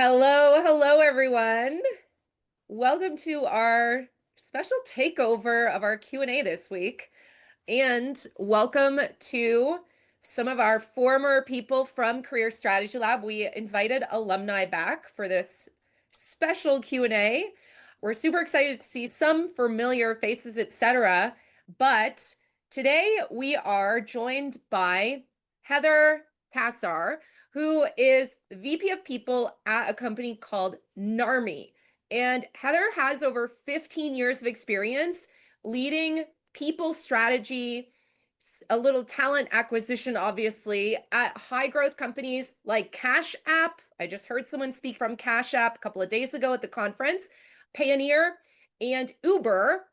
Hello, everyone. Welcome to our special takeover of our Q&A this week. And welcome to some of our former people from Career Strategy Lab. We invited alumni back for this special Q&A. We're super excited to see some familiar faces, etc. But today we are joined by Heather Cassar, who is the VP of People at a company called Narmi. And Heather has over 15 years of experience leading people strategy, a little talent acquisition, obviously, at high growth companies like Cash App. I just heard someone speak from Cash App a couple of days ago at the conference, Payoneer, and Uber.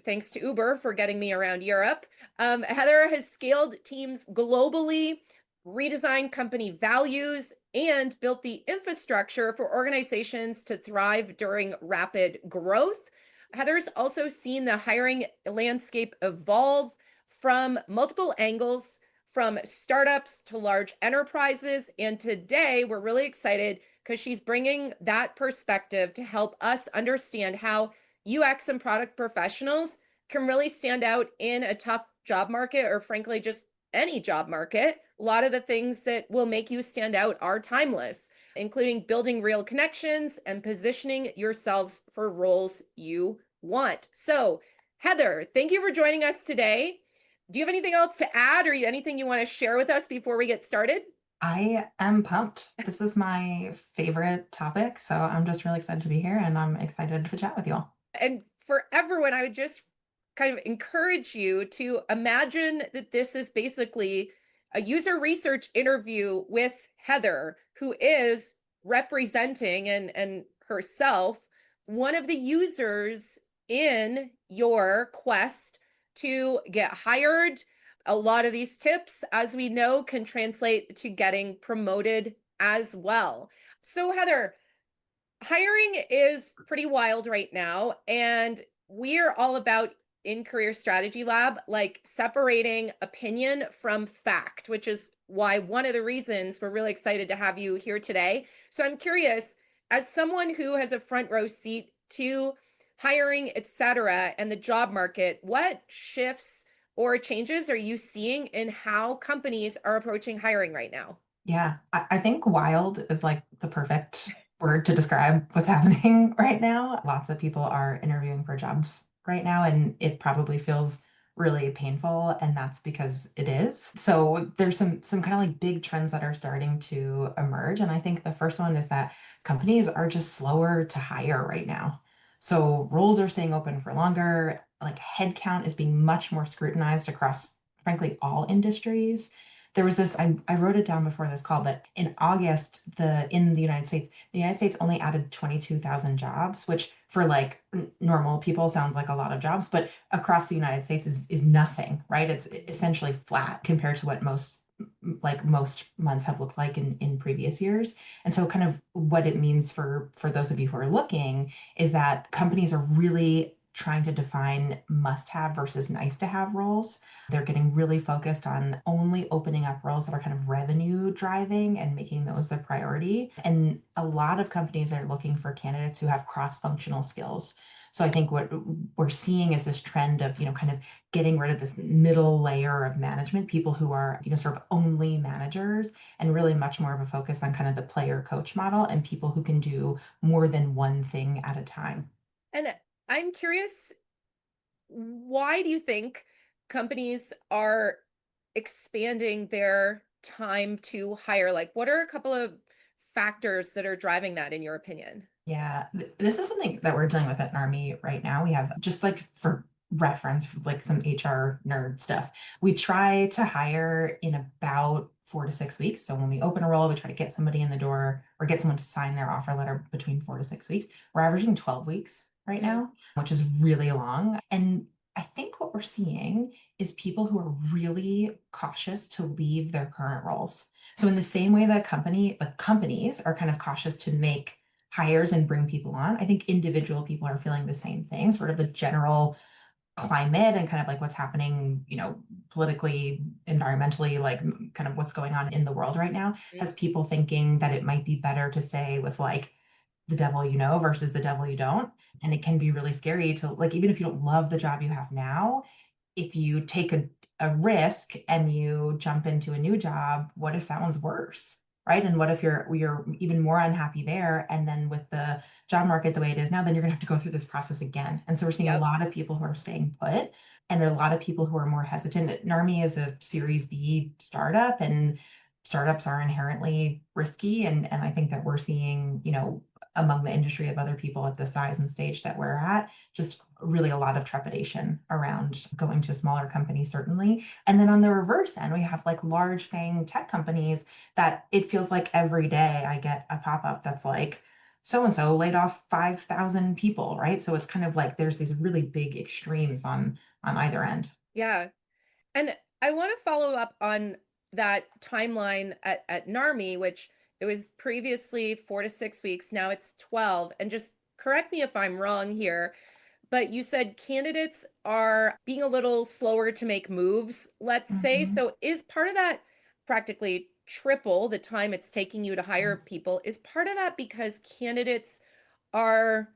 Thanks to Uber for getting me around Europe. Heather has scaled teams globally, redesigned company values, and built the infrastructure for organizations to thrive during rapid growth. Heather's also seen the hiring landscape evolve from multiple angles, from startups to large enterprises. And today we're really excited because she's bringing that perspective to help us understand how UX and product professionals can really stand out in a tough job market, or frankly, just any job market. A lot of the things that will make you stand out are timeless, including building real connections and positioning yourselves for roles you want. So, Heather, thank you for joining us today. Do you have anything else to add, or anything you want to share with us before we get started? I am pumped. This is my favorite topic, so I'm just really excited to be here and I'm excited to chat with you all. And for everyone, I would just kind of encourage you to imagine that this is basically a user research interview with Heather, who is representing and herself one of the users in your quest to get hired. A lot of these tips, as we know, can translate to getting promoted as well. So, Heather, hiring is pretty wild right now, and we're all about in Career Strategy Lab, like separating opinion from fact, which is why one of the reasons we're really excited to have you here today. So I'm curious, as someone who has a front row seat to hiring, etc., and the job market, what shifts or changes are you seeing in how companies are approaching hiring right now? Yeah, I think wild is like the perfect word to describe what's happening right now. Lots of people are interviewing for jobs right now, and it probably feels really painful, and that's because it is. So there's some kind of like big trends that are starting to emerge, and I think the first one is that companies are just slower to hire right now. So roles are staying open for longer, like headcount is being much more scrutinized across, frankly, all industries. There was this, I wrote it down before this call, but in August, in the United States only added 22,000 jobs, which for like normal people sounds like a lot of jobs, but across the United States is nothing, right? It's essentially flat compared to what most months have looked like in previous years. And so kind of what it means for those of you who are looking is that companies are really trying to define must-have versus nice-to-have roles. They're getting really focused on only opening up roles that are kind of revenue driving and making those their priority. And a lot of companies are looking for candidates who have cross-functional skills. So I think what we're seeing is this trend of, kind of getting rid of this middle layer of management, people who are, sort of only managers, and really much more of a focus on kind of the player coach model and people who can do more than one thing at a time. And I'm curious, why do you think companies are expanding their time to hire? Like, what are a couple of factors that are driving that, in your opinion? Yeah, this is something that we're dealing with at Narmi right now. We have just like for reference, like some HR nerd stuff. We try to hire in about 4 to 6 weeks. So when we open a role, we try to get somebody in the door or get someone to sign their offer letter between 4 to 6 weeks. We're averaging 12 weeks right Mm. now, which is really long. And I think what we're seeing is people who are really cautious to leave their current roles. So in the same way that the companies are kind of cautious to make hires and bring people on, I think individual people are feeling the same thing, sort of the general climate and kind of like what's happening, politically, environmentally, like kind of what's going on in the world right now, Mm. has people thinking that it might be better to stay with like the devil you know versus the devil you don't. And it can be really scary to like, even if you don't love the job you have now, if you take a risk and you jump into a new job, what if that one's worse? Right. And what if you're even more unhappy there? And then with the job market the way it is now, then you're gonna have to go through this process again. And so we're seeing a Yep. lot of people who are staying put, and there are a lot of people who are more hesitant. Narmi is a Series B startup, and startups are inherently risky. And I think that we're seeing, among the industry of other people at the size and stage that we're at, just really a lot of trepidation around going to a smaller company, certainly. And then on the reverse end, we have like large paying tech companies that it feels like every day I get a pop-up that's like, so and so laid off 5,000 people, right? So it's kind of like there's these really big extremes on either end. Yeah. And I want to follow up on that timeline at Narmi, which it was previously 4 to 6 weeks. Now it's 12. And just correct me if I'm wrong here, but you said candidates are being a little slower to make moves, let's say. Mhm. So is part of that practically triple the time it's taking you to hire people? Is part of that because candidates are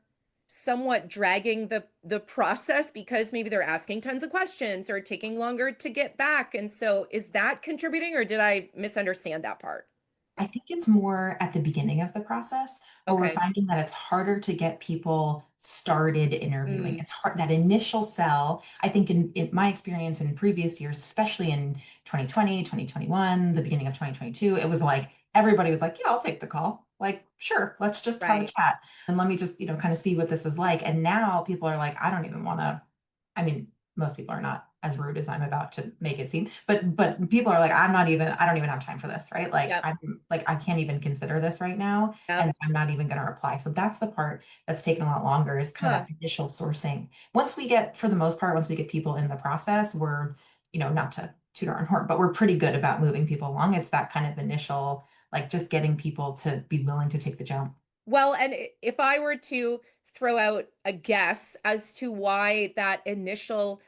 somewhat dragging the process because maybe they're asking tons of questions or taking longer to get back? And so is that contributing, or did I misunderstand that part? I think it's more at the beginning of the process where we're Okay. finding that it's harder to get people started interviewing. Mm, It's hard, that initial sell. I think in my experience in previous years, especially in 2020, 2021, the beginning of 2022, it was like everybody was like, yeah, I'll take the call. Like, sure, let's just have a right. chat and let me just, kind of see what this is like. And now people are like, I don't even want to, I mean, most people are not as rude as I'm about to make it seem, but people are like, I don't even have time for this, right? Like Yep. I'm like, I can't even consider this right now, Yep. and I'm not even going to reply. So that's the part that's taken a lot longer, is kind of Huh. that initial sourcing. For the most part, once we get people in the process, we're, not to toot our own horn, but we're pretty good about moving people along. It's that kind of initial, like just getting people to be willing to take the jump. Well, and if I were to throw out a guess as to why that initial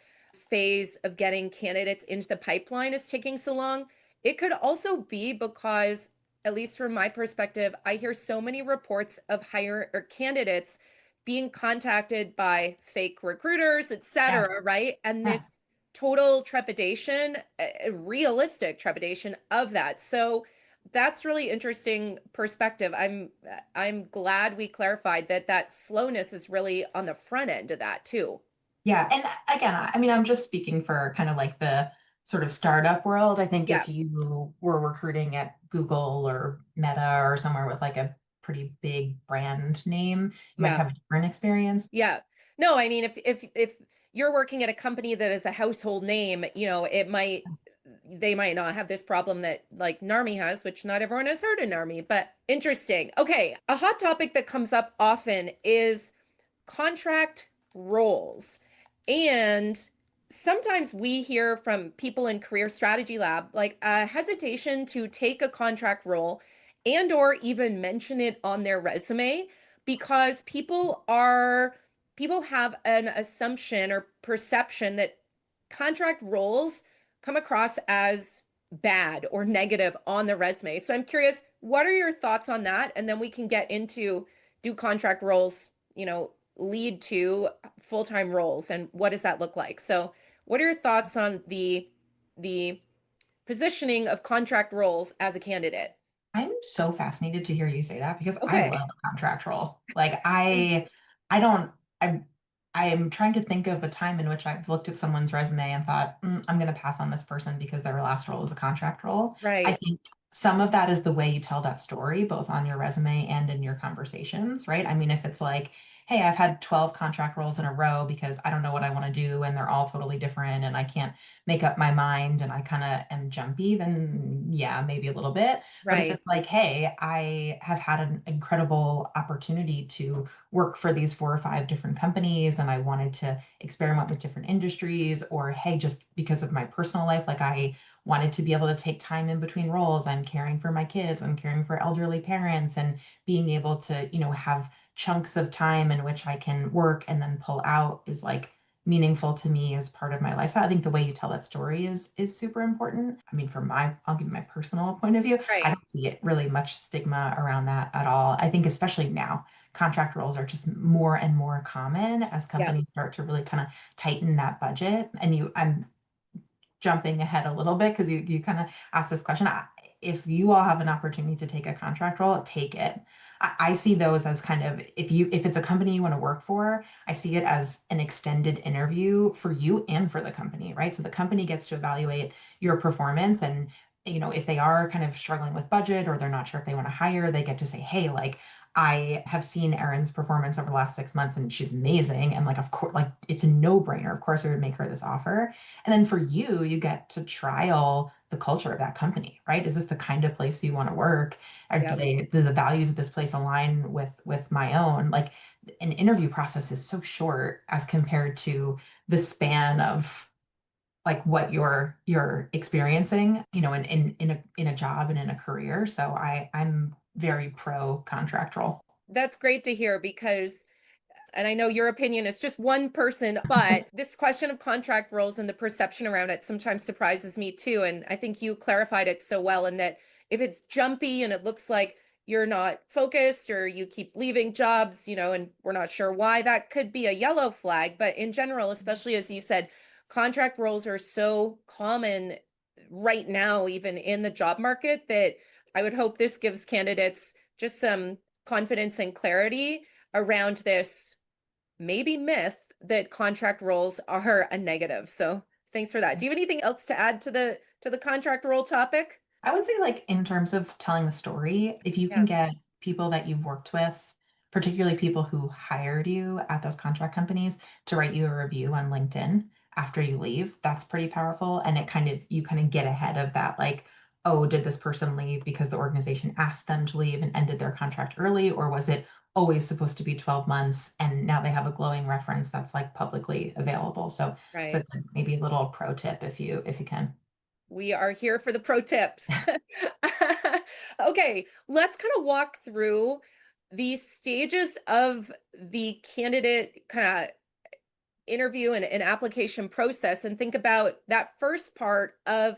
phase of getting candidates into the pipeline is taking so long, it could also be because, at least from my perspective, I hear so many reports of hire or candidates being contacted by fake recruiters, Yes. etc., right? And Yeah. this total trepidation, a realistic trepidation of that. So that's really interesting perspective. I'm glad we clarified that that slowness is really on the front end of that too. Yeah, and again, I mean, I'm just speaking for kind of like the sort of startup world. I think Yeah, if you were recruiting at Google or Meta or somewhere with like a pretty big brand name, you might yeah, have a different experience. yeah. No, I mean, if you're working at a company that is a household name, it might they might not have this problem that like Narmi has, which not everyone has heard of Narmi, but interesting. Okay, a hot topic that comes up often is contract roles. And sometimes we hear from people in career strategy lab like a hesitation to take a contract role and or even mention it on their resume because people have an assumption or perception that contract roles come across as bad or negative on the resume. So I'm curious, what are your thoughts on that? And then we can get into, do contract roles, lead to full-time roles, and what does that look like? So what are your thoughts on the positioning of contract roles as a candidate? I'm so fascinated to hear you say that because I Okay. love a contract role. Like I don't, I am trying to think of a time in which I've looked at someone's resume and thought, I'm going to pass on this person because their last role was a contract role. I Right. think some of that is the way you tell that story, both on your resume and in your conversations, right? I mean, if it's like, hey, I've had 12 contract roles in a row because I don't know what I want to do and they're all totally different and I can't make up my mind and I kind of am jumpy, then yeah, maybe a little bit. But if Right. it's like, hey, I have had an incredible opportunity to work for these 4 or 5 different companies and I wanted to experiment with different industries, or hey, just because of my personal life, like I wanted to be able to take time in between roles. I'm caring for my kids, I'm caring for elderly parents, and being able to, have chunks of time in which I can work and then pull out is like meaningful to me as part of my lifestyle. I think the way you tell that story is super important. I mean, I'll give my personal point of view. I Right. don't see it really much stigma around that at all. I think especially now, contract roles are just more and more common as Yeah. companies start to really kind of tighten that budget. I'm jumping ahead a little bit because you kind of asked this question. If you all have an opportunity to take a contract role, take it. I see those as kind of if it's a company you want to work for, I see it as an extended interview for you and for the company, right? So the company gets to evaluate your performance and if they are kind of struggling with budget or they're not sure if they want to hire, they get to say, hey, like I have seen Erin's performance over the last 6 months and she's amazing. And like, of course, like it's a no-brainer. Of course, we would make her this offer. And then for you, you get to trial the culture of that company, right? Is this the kind of place you want to work? Or Yep. do the values of this place align with my own? Like an interview process is so short as compared to the span of like what you're experiencing, in a job and in a career. So I'm very pro contract role. That's great to hear because and I know your opinion is just one person, but this question of contract roles and the perception around it sometimes surprises me too. And I think you clarified it so well in that if it's jumpy and it looks like you're not focused or you keep leaving jobs, and we're not sure why, that could be a yellow flag. But in general, especially as you said, contract roles are so common right now, even in the job market, that I would hope this gives candidates just some confidence and clarity around this maybe myth that contract roles are a negative. So thanks for that. Do you have anything else to add to the contract role topic? I would say, like, in terms of telling the story, if you can Yeah, get people that you've worked with, particularly people who hired you at those contract companies, to write you a review on LinkedIn after you leave, that's pretty powerful. And you kind of get ahead of that, like, oh, did this person leave because the organization asked them to leave and ended their contract early? Or was it always supposed to be 12 months and now they have a glowing reference that's like publicly available? So right. maybe a little pro tip if you can. We are here for the pro tips. Okay, let's kind of walk through the stages of the candidate kind of interview and an application process and think about that first part of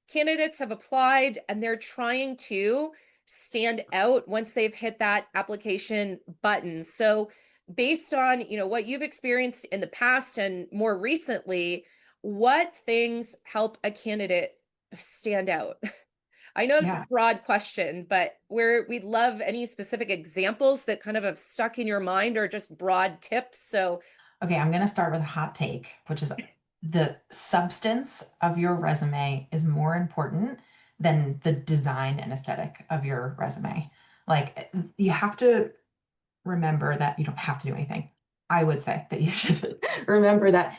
candidates have applied and they're trying to stand out once they've hit that application button. So based on, what you've experienced in the past and more recently, what things help a candidate stand out? I know it's a Yeah. broad question, but we'd love any specific examples that kind of have stuck in your mind or just broad tips. So Okay, I'm going to start with a hot take, which is the substance of your resume is more important than the design and aesthetic of your resume. Like, you have to remember that you don't have to do anything. I would say that you should remember that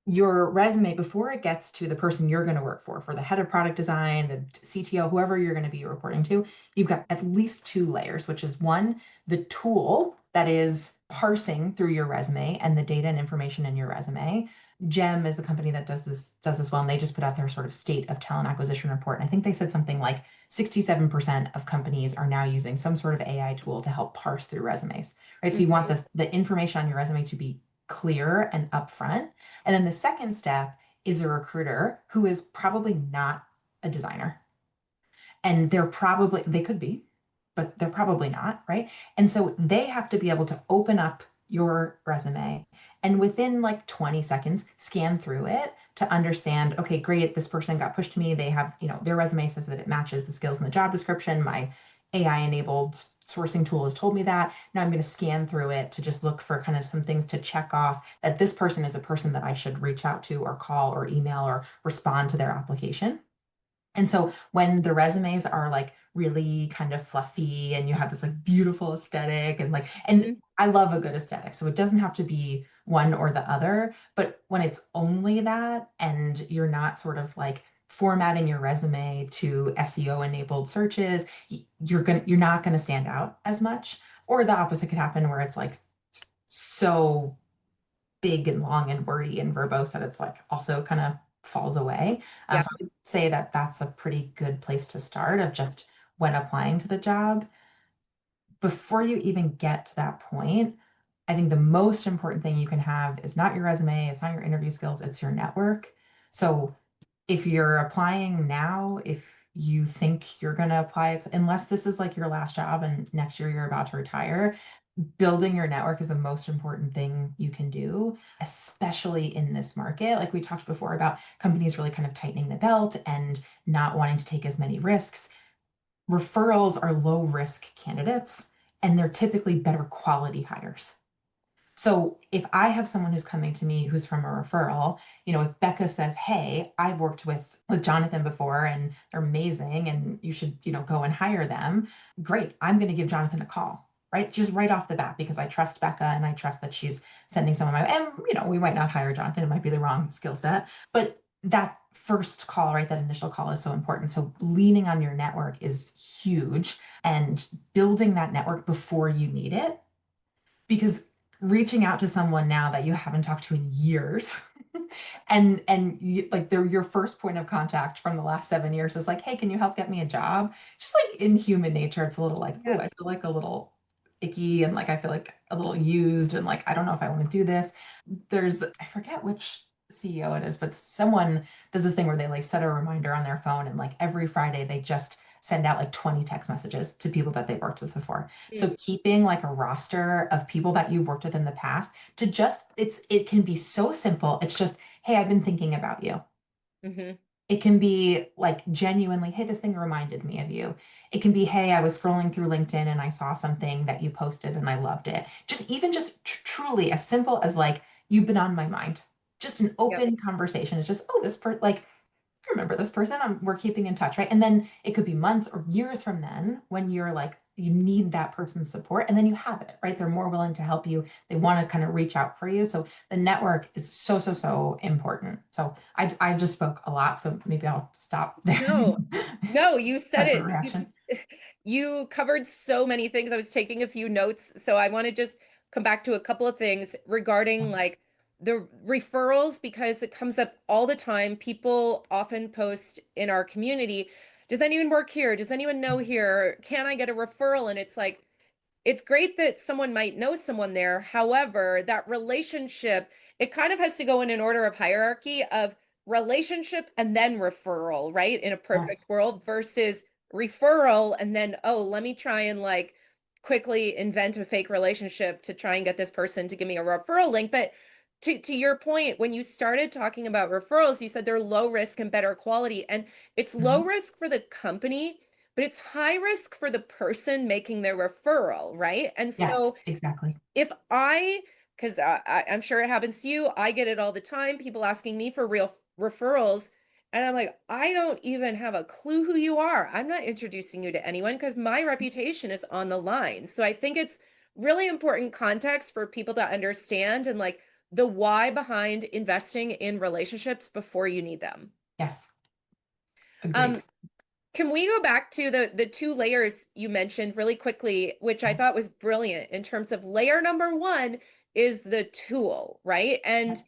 your resume, before it gets to the person you're going to work for the head of product design, the CTO, whoever you're going to be reporting to, you've got at least two layers, which is one, the tool that is parsing through your resume and the data and information in your resume. Gem is the company that does this well, and they just put out their sort of state of talent acquisition report. And I think they said something like 67% of companies are now using some sort of AI tool to help parse through resumes, right? So you want mhm, the information on your resume to be clear and upfront. And then the second step is a recruiter who is probably not a designer. And they could be, but they're probably not, right? And so they have to be able to open up your resume and within like 20 seconds scan through it to understand, okay, great, this person got pushed to me. They have, their resume says that it matches the skills in the job description. My AI enabled sourcing tool has told me that. Now I'm going to scan through it to just look for kind of some things to check off that this person is a person that I should reach out to or call or email or respond to their application. And so when the resumes are like really kind of fluffy and you have this like beautiful aesthetic and mhm. I love a good aesthetic. So it doesn't have to be one or the other, but when it's only that and you're not sort of like formatting your resume to SEO enabled searches, you're not going to stand out as much. Or the opposite could happen where it's like so big and long and wordy and verbose that it's like also kind of falls away. Yeah. So I would say that that's a pretty good place to start of just when applying to the job. Before you even get to that point, I think the most important thing you can have is not your resume, it's not your interview skills, it's your network. So if you're applying now, if you think you're going to apply, unless this is like your last job and next year you're about to retire, building your network is the most important thing you can do, especially in this market. Like we talked before about companies really kind of tightening the belt and not wanting to take as many risks. Referrals are low risk candidates and they're typically better quality hires. So if I have someone who's coming to me who's from a referral, if Becca says, "Hey, I've worked with Jonathan before and they're amazing and you should, go and hire them." Great. I'm going to give Jonathan a call, right? Just right off the bat because I trust Becca and I trust that she's sending someone my and we might not hire Jonathan, it might be the wrong skill set, but that first call, right, that initial call is so important. So leaning on your network is huge and building that network before you need it because reaching out to someone now that you haven't talked to in years and like they're your first point of contact from the last 7 years is like, "Hey, can you help get me a job?" Just like in human nature, it's a little like, "Oh, Yeah. I feel like a little icky and like I feel like a little used and like I don't know if I want to do this." I forget which CEO it is, but someone does this thing where they like set a reminder on their phone and like every Friday they just send out like 20 text messages to people that they've worked with before. So Mm. keeping like a roster of people that you've worked with in the past to just it can be so simple. It's just, "Hey, I've been thinking about you." Hmm. It can be like genuinely, "Hey, this thing reminded me of you." It can be, "Hey, I was scrolling through LinkedIn and I saw something that you posted and I loved it." Just even just truly as simple as like, "You've been on my mind." Just an Yep. open conversation. It's just, "Oh, this like I remember this person. We're keeping in touch," right? And then it could be months or years from then when you're like, you need that person's support, and then you have it, right? They're more willing to help you. They want to kind of reach out for you. So the network is so, so, so important. So I just spoke a lot, so maybe I'll stop there. No, no, you said Time for a it. reaction. You covered so many things. I was taking a few notes, so I want to just come back to a couple of things regarding like the referrals because it comes up all the time. People often post in our community, "Does anyone work here? Does anyone know here? Can I get a referral?" And it's like it's great that someone might know someone there. However, that relationship, it kind of has to go in an order of hierarchy of relationship and then referral, right? In a perfect Yes. world versus referral and then, oh, let me try and like quickly invent a fake relationship to try and get this person to give me a referral link. But to your point, when you started talking about referrals, you said they're low risk and better quality. And it's low Mhm. risk for the company but it's high risk for the person making their referral, right? And Yes, so exactly. if because I'm sure it happens to you, I get it all the time, people asking me for real referrals. And I'm like, I don't even have a clue who you are. I'm not introducing you to anyone because my reputation is on the line. So I think it's really important context for people to understand and like the why behind investing in relationships before you need them. Yes, agreed. Um, Can we go back to the two layers you mentioned really quickly, which I thought was brilliant in terms of layer number one is the tool, right? And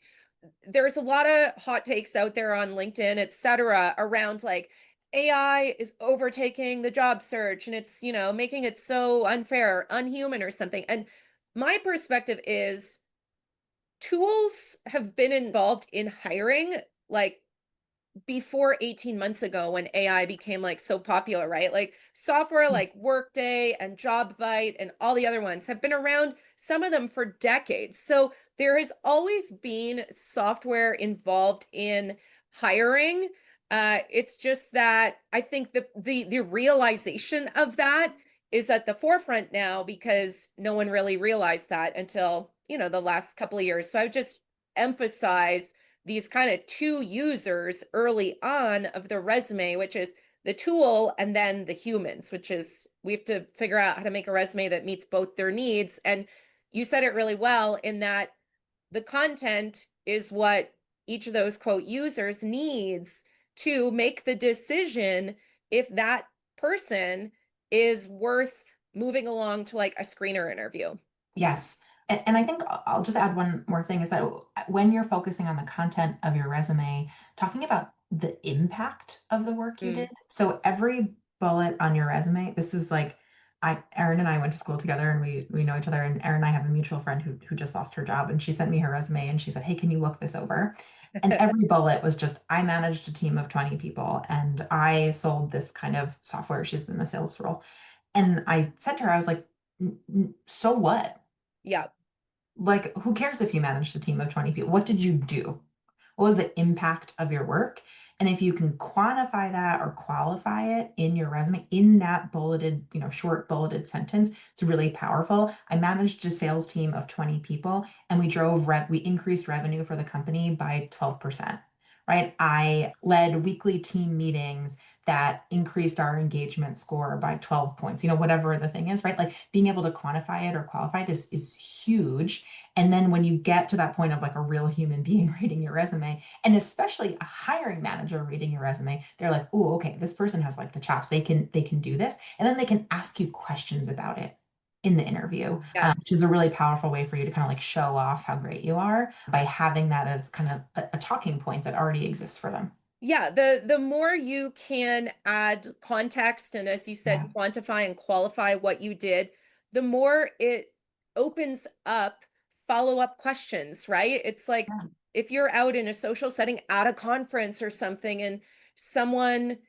there's a lot of hot takes out there on LinkedIn, et cetera, around like AI is overtaking the job search and it's, making it so unfair, unhuman or something. And my perspective is tools have been involved in hiring like before 18 months ago when AI became like so popular, right? Like software Yeah. like Workday and JobVite and all the other ones have been around, some of them for decades. So there has always been software involved in hiring. It's just that I think the realization of that is at the forefront now because no one really realized that until, the last couple of years. So I would just emphasize these kind of two users early on of the resume, which is the tool and then the humans, which is we have to figure out how to make a resume that meets both their needs. And you said it really well in that the content is what each of those quote users needs to make the decision if that person is worth moving along to like a screener interview. Yes. And I think I'll just add one more thing is that when you're focusing on the content of your resume, talking about the impact of the work you Mm, did. So every bullet on your resume, this is like Erin and I went to school together and we know each other. And Erin and I have a mutual friend who just lost her job. And she sent me her resume and she said, "Hey, can you look this over?" And every bullet was just, I managed a team of 20 people and I sold this kind of software. She's in a sales role. And I said to her, I was like, So what? Yeah. Like, who cares if you managed a team of 20 people? What did you do? What was the impact of your work? And if you can quantify that or qualify it in your resume, in that bulleted, short bulleted sentence, it's really powerful. I managed a sales team of 20 people and we increased revenue for the company by 12%, right? I led weekly team meetings that increased our engagement score by 12 points, whatever the thing is, right? Like being able to quantify it or qualify it is huge. And then when you get to that point of like a real human being reading your resume, and especially a hiring manager reading your resume, they're like, "Oh, okay, this person has like the chops. They can do this." And then they can ask you questions about it in the interview, Yes. which is a really powerful way for you to kind of like show off how great you are by having that as kind of a talking point that already exists for them. Yeah, the more you can add context and, as you said, Yeah. quantify and qualify what you did, the more it opens up follow-up questions, right? It's like Yeah. if you're out in a social setting at a conference or something and someone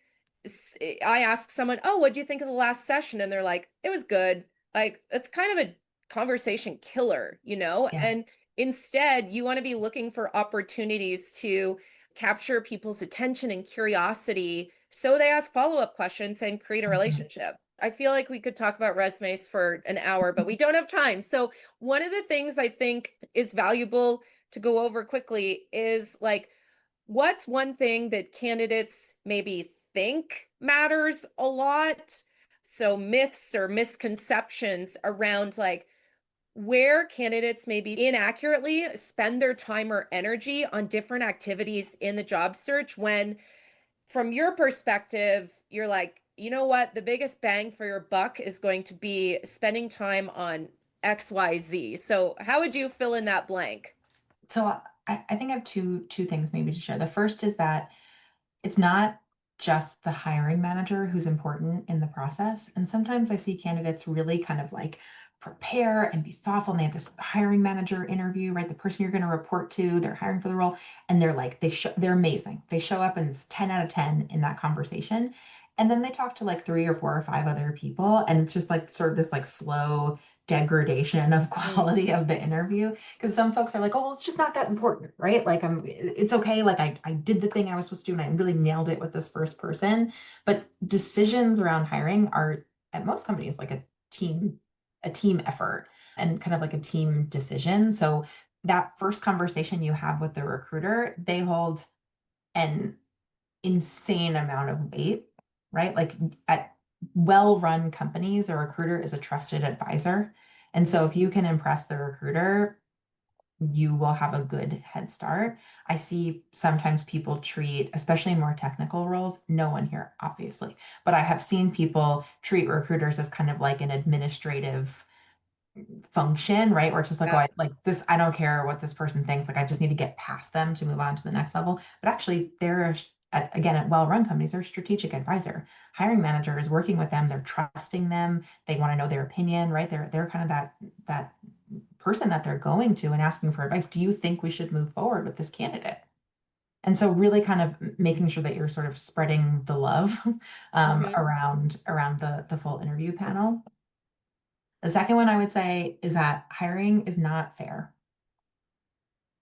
I ask someone, "Oh, what do you think of the last session?" And they're like, "It was good." Like, it's kind of a conversation killer, you know? Yeah. And instead, you want to be looking for opportunities to capture people's attention and curiosity so they ask follow-up questions and create a Mhm. relationship. I feel like we could talk about resumes for an hour, but we don't have time. So, one of the things I think is valuable to go over quickly is like, what's one thing that candidates maybe think matters a lot? So, myths or misconceptions around like where candidates maybe inaccurately spend their time or energy on different activities in the job search when, from your perspective, you're like, you know what, the biggest bang for your buck is going to be spending time on XYZ. So, how would you fill in that blank? So I think I have two things maybe to share. The first is that it's not just the hiring manager who's important in the process. And sometimes I see candidates really kind of like prepare and be thoughtful. And they have this hiring manager interview, right? The person you're going to report to, they're hiring for the role, and they're like they're amazing. They show up and it's 10 out of 10 in that conversation. And then they talk to like three or four or five other people, and it's just like sort of this like slow degradation of Mm, quality of the interview because some folks are like, "Oh, well, it's just not that important, right? Like it's okay. Like I did the thing I was supposed to do and I really nailed it with this first person." But decisions around hiring are at most companies like a team effort and kind of like a team decision. So that first conversation you have with the recruiter, they hold an insane amount of weight, right? Like at well-run companies, a recruiter is a trusted advisor. And mm, so if you can impress the recruiter, you will have a good head start. I see sometimes people treat, especially in more technical roles, no one here, obviously, but I have seen people treat recruiters as kind of like an administrative function, right? Where it's just like, oh, yeah. I like this, I don't care what this person thinks. Like, I just need to get past them to move on to the next level. But actually, again, at well-run companies, they're a strategic advisor. Hiring manager is working with them, they're trusting them, they want to know their opinion, right? They're kind of that person that they're going to and asking for advice. Do you think we should move forward with this candidate? And so really kind of making sure that you're sort of spreading the love Mhm. around the full interview panel. The second one I would say is that hiring is not fair.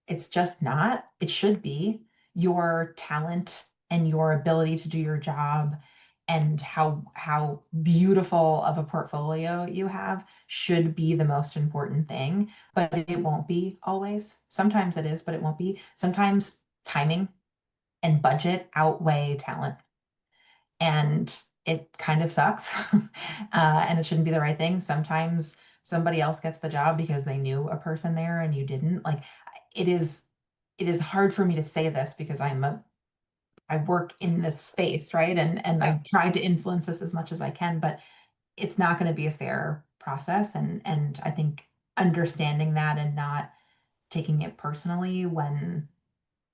It's just not. It should be. Your talent and your ability to do your job and how beautiful of a portfolio you have should be the most important thing, but it won't be always. Sometimes it is, but it won't be. Sometimes timing and budget outweigh talent. And it kind of sucks. And it shouldn't be the right thing. Sometimes somebody else gets the job because they knew a person there and you didn't. Like it is it is hard for me to say this because I work in this space, right? And Yeah. I try to influence this as much as I can, but it's not going to be a fair process. And I think understanding that and not taking it personally when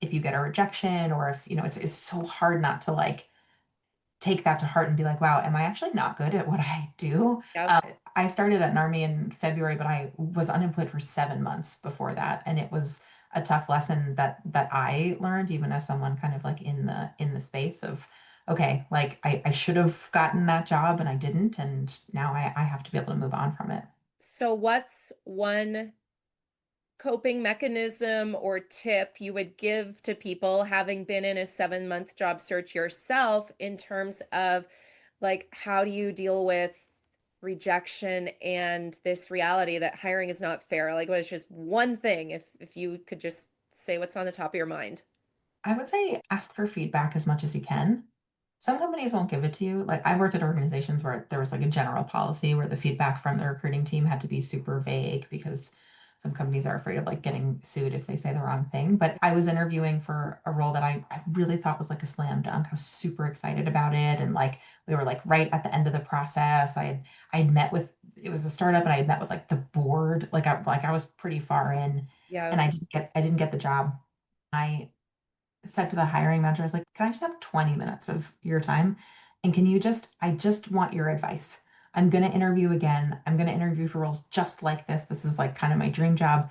if you get a rejection or if it's so hard not to like take that to heart and be like, wow, am I actually not good at what I do? Yep. I started at Narmi in February, but I was unemployed for 7 months before that, and it was a tough lesson that I learned, even as someone kind of like in the space of, okay, like I should have gotten that job and I didn't, and now I have to be able to move on from it. So what's one coping mechanism or tip you would give to people having been in a 7 month job search yourself in terms of like how do you deal with rejection and this reality that hiring is not fair? Like, what is just one thing if you could just say what's on the top of your mind? I would say ask for feedback as much as you can. Some companies won't give it to you. Like I worked at organizations where there was like a general policy where the feedback from the recruiting team had to be super vague because some companies are afraid of like getting sued if they say the wrong thing. But I was interviewing for a role that I really thought was like a slam dunk. I was super excited about it. And like we were like right at the end of the process. I had met with it was a startup and I had met with like the board. Like I was pretty far in Yeah. and I didn't get the job. I said to the hiring manager, I was like, can I just have 20 minutes of your time? And I just want your advice. I'm going to interview again. I'm going to interview for roles just like this. This is like kind of my dream job.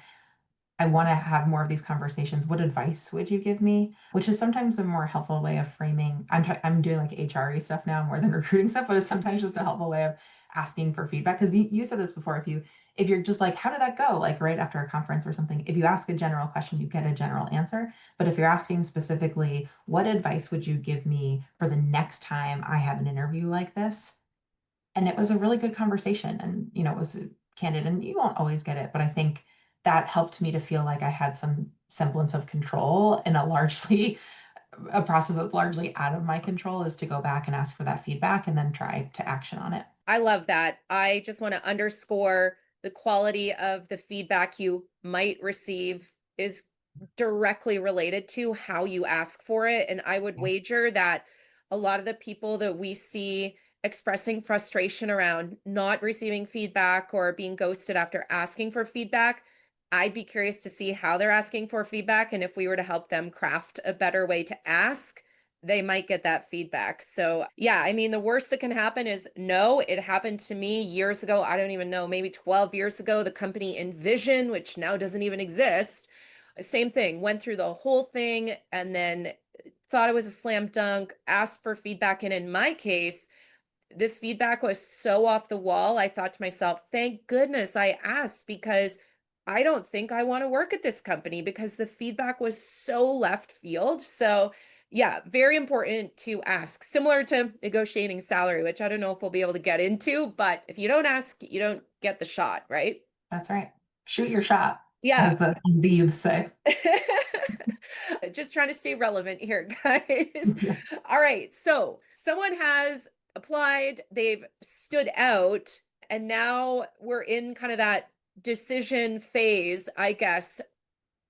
I want to have more of these conversations. What advice would you give me? Which is sometimes a more helpful way of framing. I'm doing like HRE stuff now more than recruiting stuff, but it's sometimes just a helpful way of asking for feedback. Because you said this before, if you're just like, how did that go? Like right after a conference or something, if you ask a general question, you get a general answer. But if you're asking specifically, what advice would you give me for the next time I have an interview like this? And it was a really good conversation and it was candid and you won't always get it, but I think that helped me to feel like I had some semblance of control in a process that's largely out of my control is to go back and ask for that feedback and then try to action on it. I love that. I just want to underscore the quality of the feedback you might receive is directly related to how you ask for it. And I would Yeah. wager that a lot of the people that we see expressing frustration around not receiving feedback or being ghosted after asking for feedback, I'd be curious to see how they're asking for feedback. And if we were to help them craft a better way to ask, they might get that feedback. So, yeah, I mean, the worst that can happen is no. It happened to me years ago. I don't even know, maybe 12 years ago. The company Envision, which now doesn't even exist, same thing, went through the whole thing and then thought it was a slam dunk, asked for feedback. And in my case, the feedback was so off the wall. I thought to myself, thank goodness I asked because I don't think I want to work at this company because the feedback was so left field. So, yeah, very important to ask. Similar to negotiating salary, which I don't know if we'll be able to get into, but if you don't ask, you don't get the shot, right? That's right. Shoot your shot, Yeah. as the youth say. Just trying to stay relevant here, guys. All right. So someone has applied, they've stood out, and now we're in kind of that decision phase, I guess,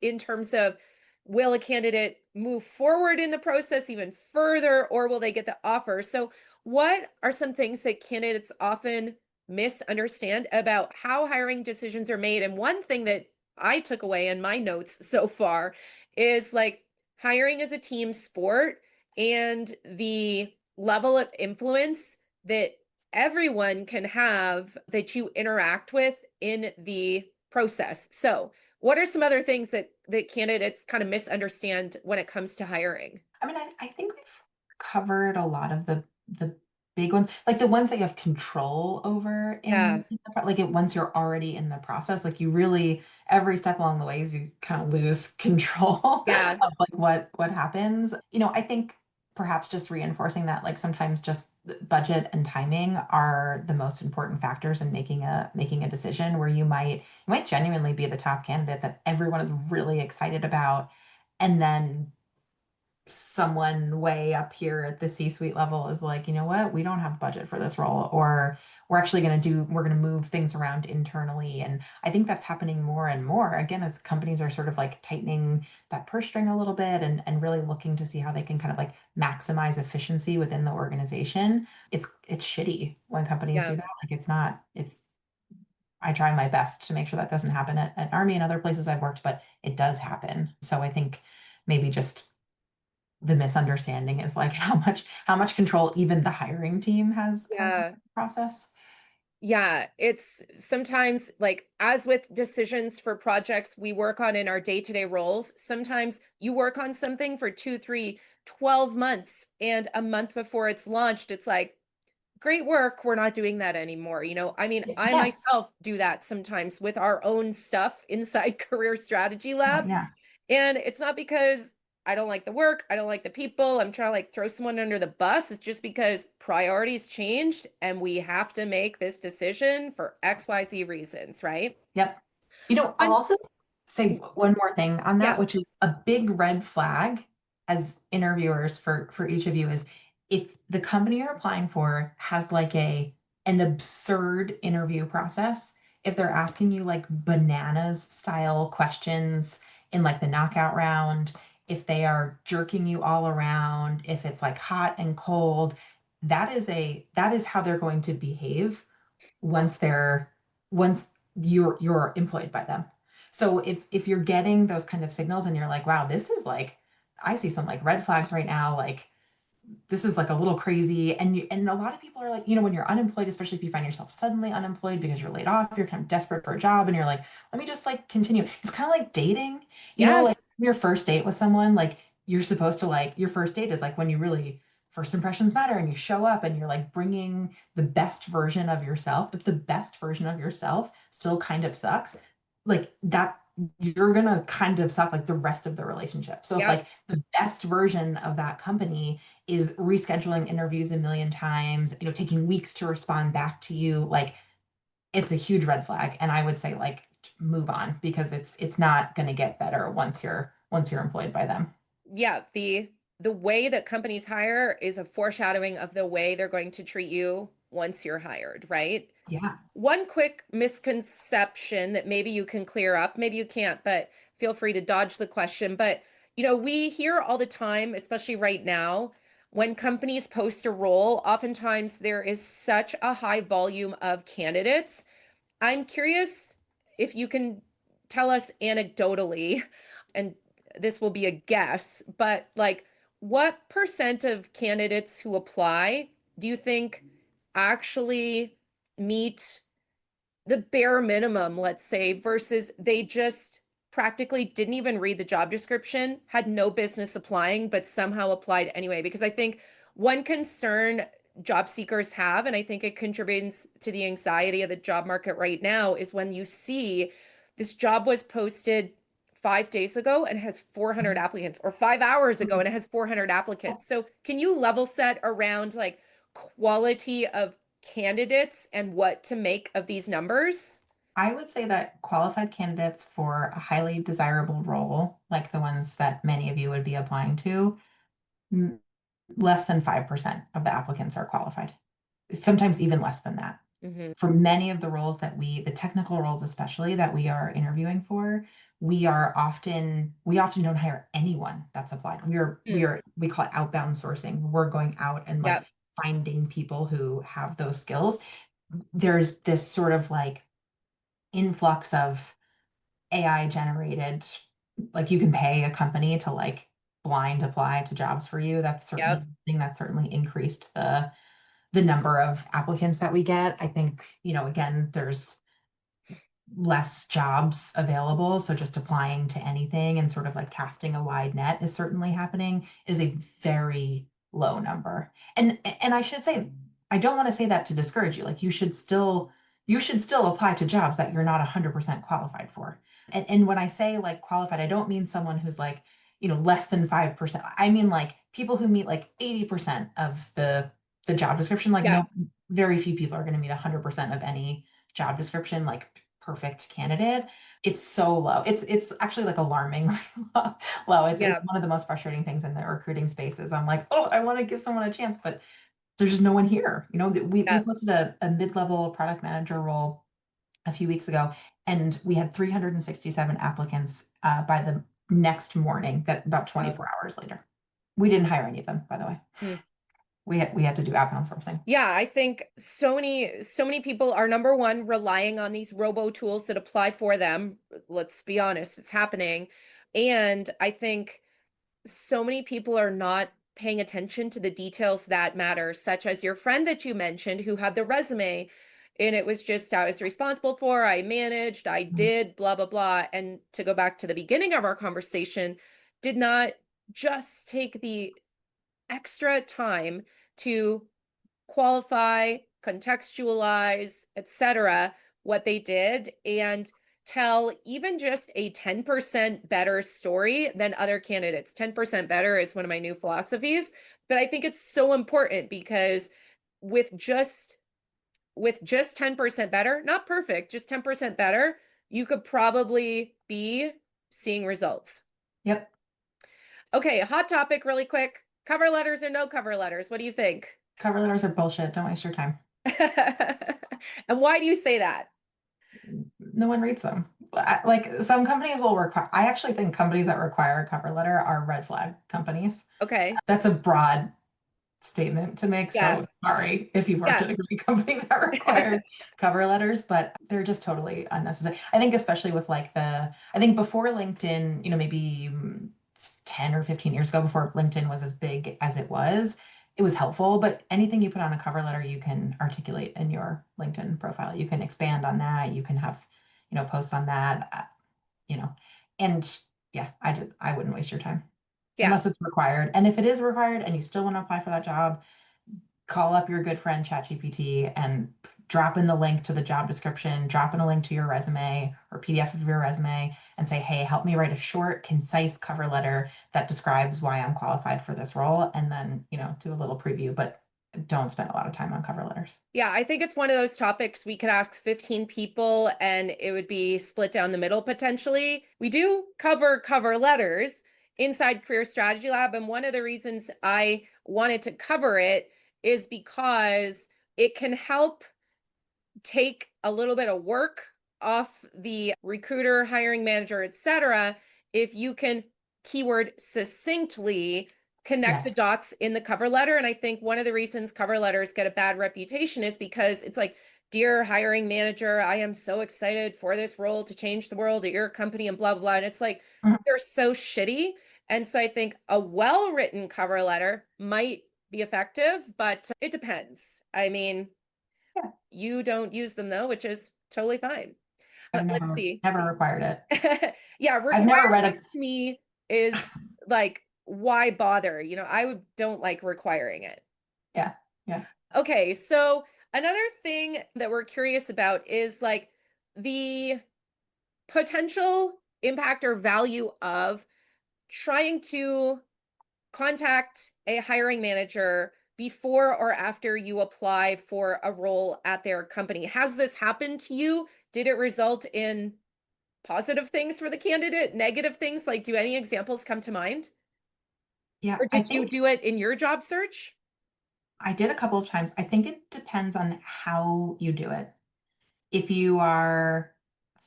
in terms of will a candidate move forward in the process even further or will they get the offer? So, what are some things that candidates often misunderstand about how hiring decisions are made? And one thing that I took away in my notes so far is like hiring is a team sport and the level of influence that everyone can have that you interact with in the process. So, what are some other things that candidates kind of misunderstand when it comes to hiring? I mean, I think we've covered a lot of the big ones, like the ones that you have control over Yeah, like it once you're already in the process, like you really every step along the ways you kind of lose control yeah, of like what happens. I think perhaps just reinforcing that like sometimes just budget and timing are the most important factors in making a decision where you might genuinely be the top candidate that everyone is really excited about. And then someone way up here at the C-suite level is like, you know what, we don't have budget for this role, or we're going to move things around internally. And I think that's happening more and more. Again, as companies are sort of like tightening that purse string a little bit and really looking to see how they can kind of like maximize efficiency within the organization. It's shitty when companies yeah. do that. Like I try my best to make sure that doesn't happen at Army and other places I've worked, but it does happen. So I think maybe just the misunderstanding is like how much control even the hiring team has in Yeah. the process. Yeah, it's sometimes like as with decisions for projects we work on in our day-to-day roles, sometimes you work on something for 2, 3, 12 months, and a month before it's launched, it's like, great work, we're not doing that anymore. I mean, I Yes. myself do that sometimes with our own stuff inside Career Strategy Oh, Lab. yeah. And it's not because I don't like the work, I don't like the people, I'm trying to like throw someone under the bus. It's just because priorities changed and we have to make this decision for XYZ reasons, right? Yep. I'll And also say one more thing on that, yeah, which is a big red flag as interviewers for each of you is if the company you're applying for has like an absurd interview process, if they're asking you like bananas style questions in like the knockout round, if they are jerking you all around, if it's like hot and cold, that is how they're going to behave once you're employed by them. So if you're getting those kind of signals and you're like, wow, this is like I see some like red flags right now, like this is like a little crazy. And a lot of people are like, when you're unemployed, especially if you find yourself suddenly unemployed because you're laid off, you're kind of desperate for a job and you're like, let me just like continue. It's kind of like dating, like yes, your first date with someone, like you're supposed to like your first date is like when you really first impressions matter and you show up and you're like bringing the best version of yourself. If the best version of yourself still kind of sucks, like that you're gonna kind of suck like the rest of the relationship. So if yep, like the best version of that company is rescheduling interviews a million times, taking weeks to respond back to you, like it's a huge red flag. And I would say like move on because it's not going to get better once you're employed by them. yeah. The way that companies hire is a foreshadowing of the way they're going to treat you once you're hired, right? Yeah. One quick misconception that maybe you can clear up, maybe you can't, but feel free to dodge the question. But, we hear all the time, especially right now, when companies post a role, oftentimes there is such a high volume of candidates. I'm curious if you can tell us anecdotally, and this will be a guess, but like what percent of candidates who apply do you think actually meet the bare minimum, let's say, versus they just practically didn't even read the job description, had no business applying, but somehow applied anyway? Because I think one concern job seekers have, and I think it contributes to the anxiety of the job market right now, is when you see this job was posted 5 days ago and has 400 applicants, or 5 hours ago and it has 400 applicants. So, can you level set around like quality of candidates and what to make of these numbers? I would say that qualified candidates for a highly desirable role, like the ones that many of you would be applying to, m- less than 5% of the applicants are qualified. Sometimes even less than that. Hmm. For many of the roles the technical roles especially that we are interviewing for, we often don't hire anyone that's applied. We call it outbound sourcing. We're going out and like Yep. finding people who have those skills. There's this sort of like influx of AI generated, like you can pay a company to like blind apply to jobs for you. That's certainly Yep. something that certainly increased the number of applicants that we get. I think, again, there's less jobs available. So just applying to anything and sort of like casting a wide net is certainly happening is a very low number. And I should say, I don't want to say that to discourage you. Like you should still apply to jobs that you're not 100% qualified for. And when I say like qualified, I don't mean someone who's like, less than 5%. I mean like people who meet like 80% of the job description. Like Yeah. no, very few people are going to meet 100% of any job description, like perfect candidate. It's so low. It's actually like alarming low. It's Yeah. one of the most frustrating things in the recruiting spaces. I'm like, oh, I want to give someone a chance, but there's just no one here. We Yeah. posted a mid-level product manager role a few weeks ago, and we had 367 applicants by the next morning, that about Wow. 24 hours later. We didn't hire any of them, by the way. Hmm. We had to do outbound sourcing. Yeah, I think so many people are number one relying on these robo tools that apply for them. Let's be honest, it's happening. And I think so many people are not paying attention to the details that matter, such as your friend that you mentioned who had the resume and it was just I was responsible for, I managed, I Mhm. did, blah, blah, blah. And to go back to the beginning of our conversation, did not just take the extra time to qualify, contextualize, etc., what they did and tell even just a 10% better story than other candidates. 10% better is one of my new philosophies, but I think it's so important because with just with just 10% better, not perfect, just 10% better, you could probably be seeing results. Yep. Okay, hot topic really quick. Cover letters or no cover letters? What do you think? Cover letters are bullshit. Don't waste your time. And why do you say that? No one reads them. Like some companies will require, I actually think companies that require a cover letter are red flag companies. Okay. That's a broad statement to make. Yeah. So sorry if you've worked Yeah. at a great company that required cover letters, but they're just totally unnecessary. I think especially with like I think before LinkedIn, maybe 10 or 15 years ago, before LinkedIn was as big as it was helpful, but anything you put on a cover letter, you can articulate in your LinkedIn profile. You can expand on that. You can have, posts on that, you know, and yeah, I wouldn't waste your time Yeah. unless it's required. And if it is required and you still want to apply for that job, call up your good friend ChatGPT and drop in the link to the job description, drop in a link to your resume or PDF of your resume and say, hey, help me write a short, concise cover letter that describes why I'm qualified for this role. And then, do a little preview, but don't spend a lot of time on cover letters. Yeah, I think it's one of those topics we could ask 15 people and it would be split down the middle potentially. We do cover letters inside Career Strategy Lab, and one of the reasons I wanted to cover it is because it can help take a little bit of work off the recruiter, hiring manager, etc., if you can keyword succinctly connect the Yes. dots in the cover letter. And I think one of the reasons cover letters get a bad reputation is because it's like, dear hiring manager, I am so excited for this role to change the world at your company and blah, blah, blah. And it's like, Mhm. they're so shitty. And so I think a well-written cover letter might be effective, but it depends. I mean, Yeah. you don't use them though, which is totally fine. I've Let's never, see. never required it. Yeah, I've never requiring read it to me is like, why bother? Don't like requiring it. yeah, yeah, Okay, so another thing that we're curious about is like the potential impact or value of trying to contact a hiring manager before or after you apply for a role at their company. Has this happened to you? Did it result in positive things for the candidate, negative things? Like, do any examples come to mind? yeah. Or I did you think do it in your job search? I did a couple of times. I think it depends on how you do it. If you are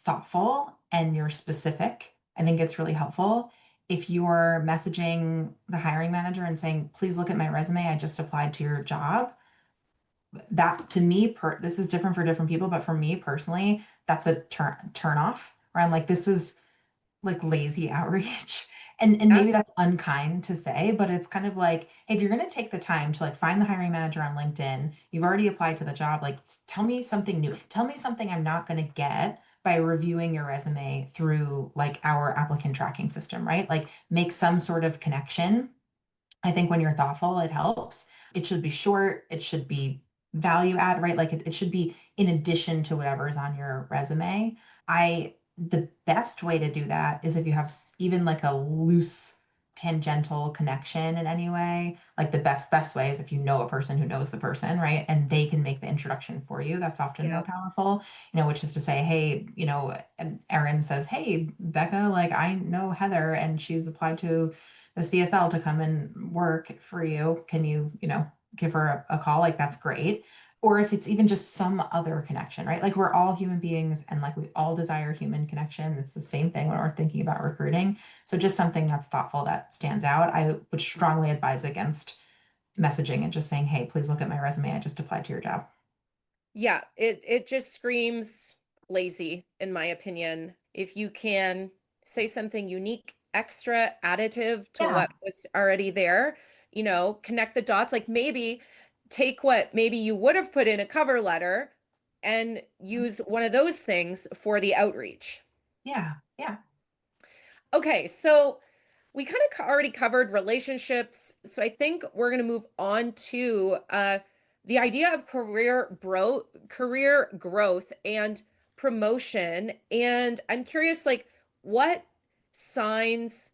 thoughtful and you're specific, I think it's really helpful. If you're messaging the hiring manager and saying, please look at my resume, I just applied to your job, that to me, this is different for different people, but for me personally, that's a turn off where I'm like, this is like lazy outreach. And Yeah. maybe that's unkind to say, but it's kind of like, hey, if you're going to take the time to like find the hiring manager on LinkedIn, you've already applied to the job, like tell me something new. Tell me something I'm not going to get by reviewing your resume through like our applicant tracking system, right? Like make some sort of connection. I think when you're thoughtful, it helps. It should be short, it should be value add, right? Like it should be in addition to whatever is on your resume. The best way to do that is if you have even like a loose tangential connection in any way. Like the best way is if you know a person who knows the person, right? And they can make the introduction for you. That's often more Yeah. powerful, which is to say, hey, and Erin says, hey, Becca, like I know Heather and she's applied to the CSL to come and work for you. Can you, give her a call? Like that's great. Or if it's even just some other connection, right? Like we're all human beings and like we all desire human connection. It's the same thing when we're thinking about recruiting. So just something that's thoughtful that stands out. I would strongly advise against messaging and just saying, hey, please look at my resume. I just applied to your job. Yeah, it just screams lazy, in my opinion. If you can say something unique extra additive to Yeah. what was already there, connect the dots, like maybe take what maybe you would have put in a cover letter and use one of those things for the outreach. Yeah. Yeah. Okay, so we kind of already covered relationships, so I think we're going to move on to the idea of career growth and promotion. And I'm curious, like, what signs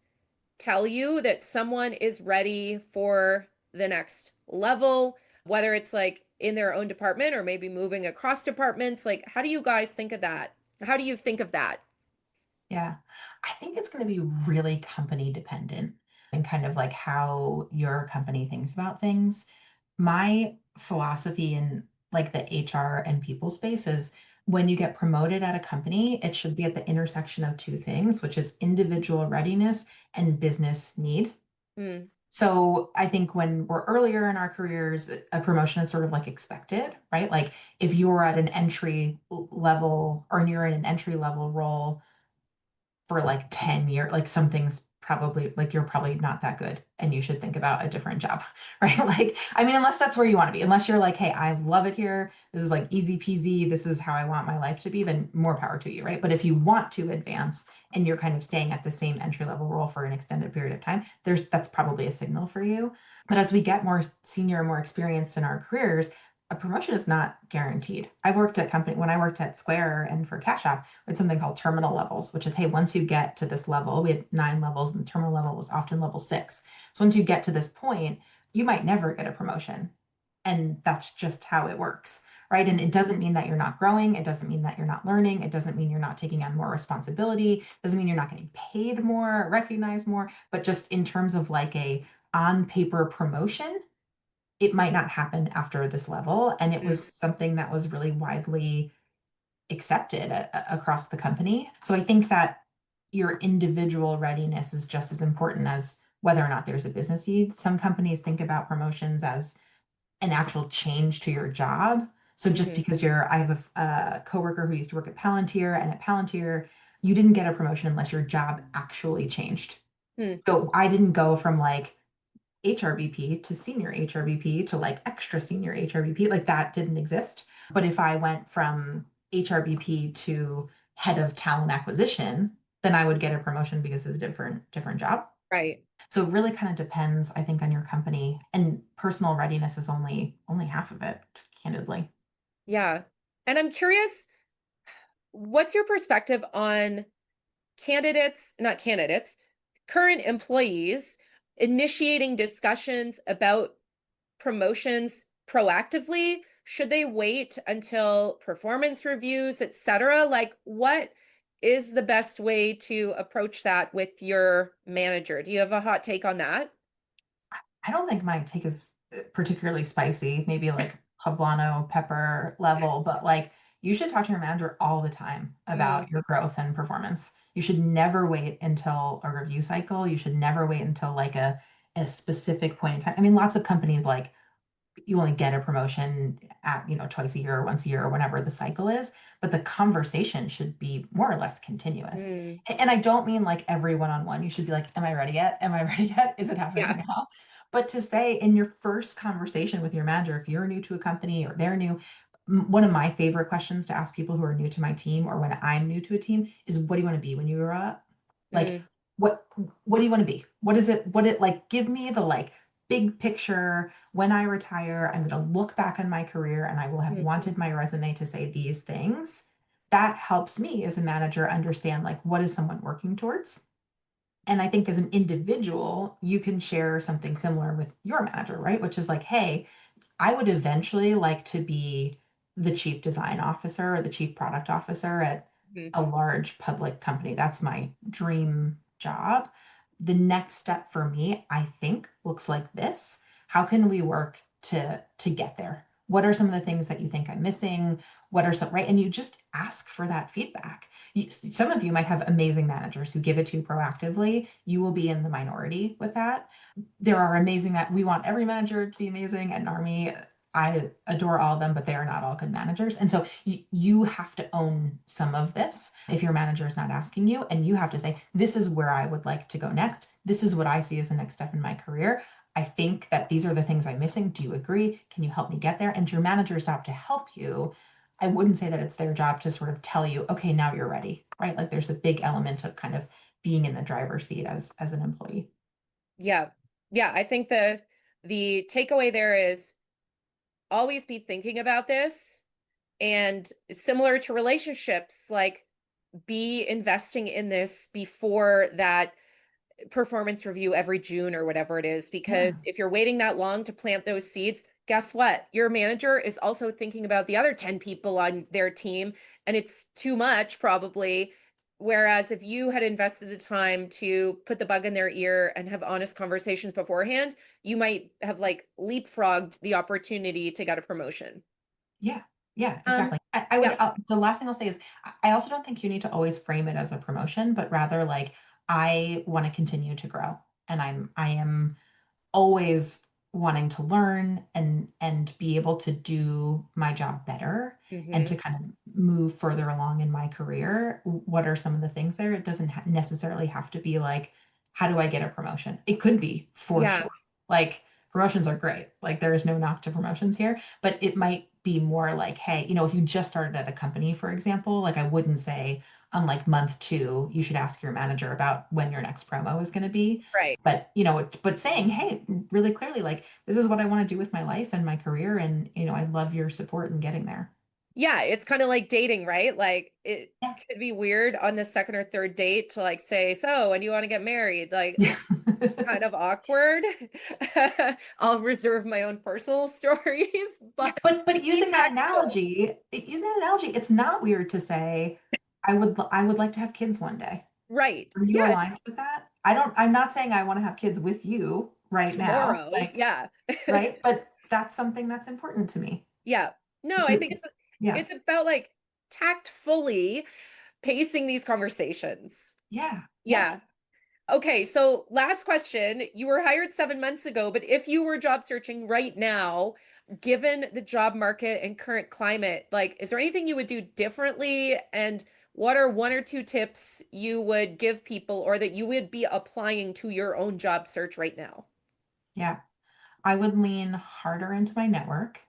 tell you that someone is ready for the next level, whether it's like in their own department or maybe moving across departments? Like, how do you guys think of that? How do you think of that? Yeah. I think it's going to be really company dependent and kind of like how your company thinks about things. My philosophy in like the HR and people space is when you get promoted at a company, it should be at the intersection of two things, which is individual readiness and business need. Mm, So I think when we're earlier in our careers, a promotion is sort of like expected, right? Like if you're at an entry level or you're in an entry level role, for like 10 years, like something's probably like you're probably not that good and you should think about a different job, right? Like, I mean, unless that's where you want to be, unless you're like, hey, I love it here. This is like easy peasy. This is how I want my life to be, then more power to you, right? But if you want to advance and you're kind of staying at the same entry level role for an extended period of time, that's probably a signal for you. But as we get more senior and more experienced in our careers, a promotion is not guaranteed. I've worked at company when I worked at Square and for Cash App, we had something called terminal levels, which is, hey, once you get to this level, we had 9 levels, and the terminal level was often level 6. So once you get to this point, you might never get a promotion. And that's just how it works, right? And it doesn't mean that you're not growing. It doesn't mean that you're not learning. It doesn't mean you're not taking on more responsibility. It doesn't mean you're not getting paid more, recognized more, but just in terms of like a on paper promotion, it might not happen after this level. And it mm, was something that was really widely accepted across the company. So I think that your individual readiness is just as important as whether or not there's a business need. Some companies think about promotions as an actual change to your job. So just mhm, because I have a coworker who used to work at Palantir, and at Palantir, you didn't get a promotion unless your job actually changed. mm, So I didn't go from like HRBP to senior HRBP to like extra senior HRBP, like that didn't exist. But if I went from HRBP to head of talent acquisition, then I would get a promotion because it's a different job. right. So it really kind of depends, I think, on your company. And personal readiness is only half of it, candidly. Yeah. And I'm curious, what's your perspective on not candidates, current employees initiating discussions about promotions proactively? Should they wait until performance reviews, etc.? Like, what is the best way to approach that with your manager? Do you have a hot take on that? I don't think my take is particularly spicy, maybe like poblano pepper level, but like you should talk to your manager all the time Mm, about your growth and performance. You should never wait until a review cycle. You should never wait until like a specific point in time. I mean, lots of companies like you only get a promotion at, twice a year or once a year or whenever the cycle is, but the conversation should be more or less continuous. mm, And I don't mean like every one-on-one. You should be like, am I ready yet? Am I ready yet? Is it happening yeah. now? But to say in your first conversation with your manager, if you're new to a company or they're new, one of my favorite questions to ask people who are new to my team or when I'm new to a team is, what do you want to be when you grow up? Like, Mm, what what do you want to be? What is it? What it like? Give me the like big picture. When I retire, I'm going to look back on my career and I will have mm, wanted my resume to say these things. That helps me as a manager understand like what is someone working towards. And I think as an individual, you can share something similar with your manager, right? Which is like, hey, I would eventually like to be the chief design officer or the chief product officer at mm, a large public company. That's my dream job. The next step for me, I think, looks like this. How can we work to get there? What are some of the things that you think I'm missing? What are some, right? And you just ask for that feedback. Some of you might have amazing managers who give it to you proactively. You will be in the minority with that. There are amazing that we want every manager to be amazing at Narmi. I adore all of them, but they are not all good managers. And so you have to own some of this if your manager is not asking you, and you have to say, this is where I would like to go next. This is what I see as the next step in my career. I think that these are the things I'm missing. Do you agree? Can you help me get there? And your manager's job to help you. I wouldn't say that it's their job to sort of tell you, okay, now you're ready, right? Like there's a big element of kind of being in the driver's seat as an employee. Yeah. Yeah, I think the takeaway there is always be thinking about this, and similar to relationships, like be investing in this before that performance review every June or whatever it is. Yeah. Because if you're waiting that long to plant those seeds, guess what? Your manager is also thinking about the other 10 people on their team, and it's too much probably. Whereas if you had invested the time to put the bug in their ear and have honest conversations beforehand, you might have like leapfrogged the opportunity to get a promotion. Yeah, yeah, Um, exactly. I would, yeah. the last thing I'll say is I also don't think you need to always frame it as a promotion, but rather like I want to continue to grow, and I am always wanting to learn and be able to do my job better and Hmm. to kind of move further along in my career. What are some of the things there? It doesn't necessarily have to be like, how do I get a promotion? It could be for Yeah. sure. Like promotions are great. Like there is no knock to promotions here, but it might be more like, hey, if you just started at a company, for example, like I wouldn't say on like month two, you should ask your manager about when your next promo is going to be. Right. But but saying, hey, really clearly, like this is what I want to do with my life and my career, and I love your support in getting there. Yeah, it's kind of like dating, right? Like it Yeah. could be weird on the second or third date to like say, so, and you want to get married? Like Yeah. kind of awkward. I'll reserve my own personal stories, Yeah, but but be using that tactful. analogy, it's not weird to say, I would like to have kids one day. Right. Are you Yes. aligned with that? I'm not saying I want to have kids with you right now, Tomorrow. like, Yeah. right? But that's something that's important to me. Yeah. No, It's I a, think yeah, it's about like tactfully pacing these conversations. yeah, yeah, Yeah. Okay, so last question. You were hired 7 months ago, but if you were job searching right now, given the job market and current climate, like, is there anything you would do differently? And what are one or two tips you would give people or that you would be applying to your own job search right now? yeah. I would lean harder into my network.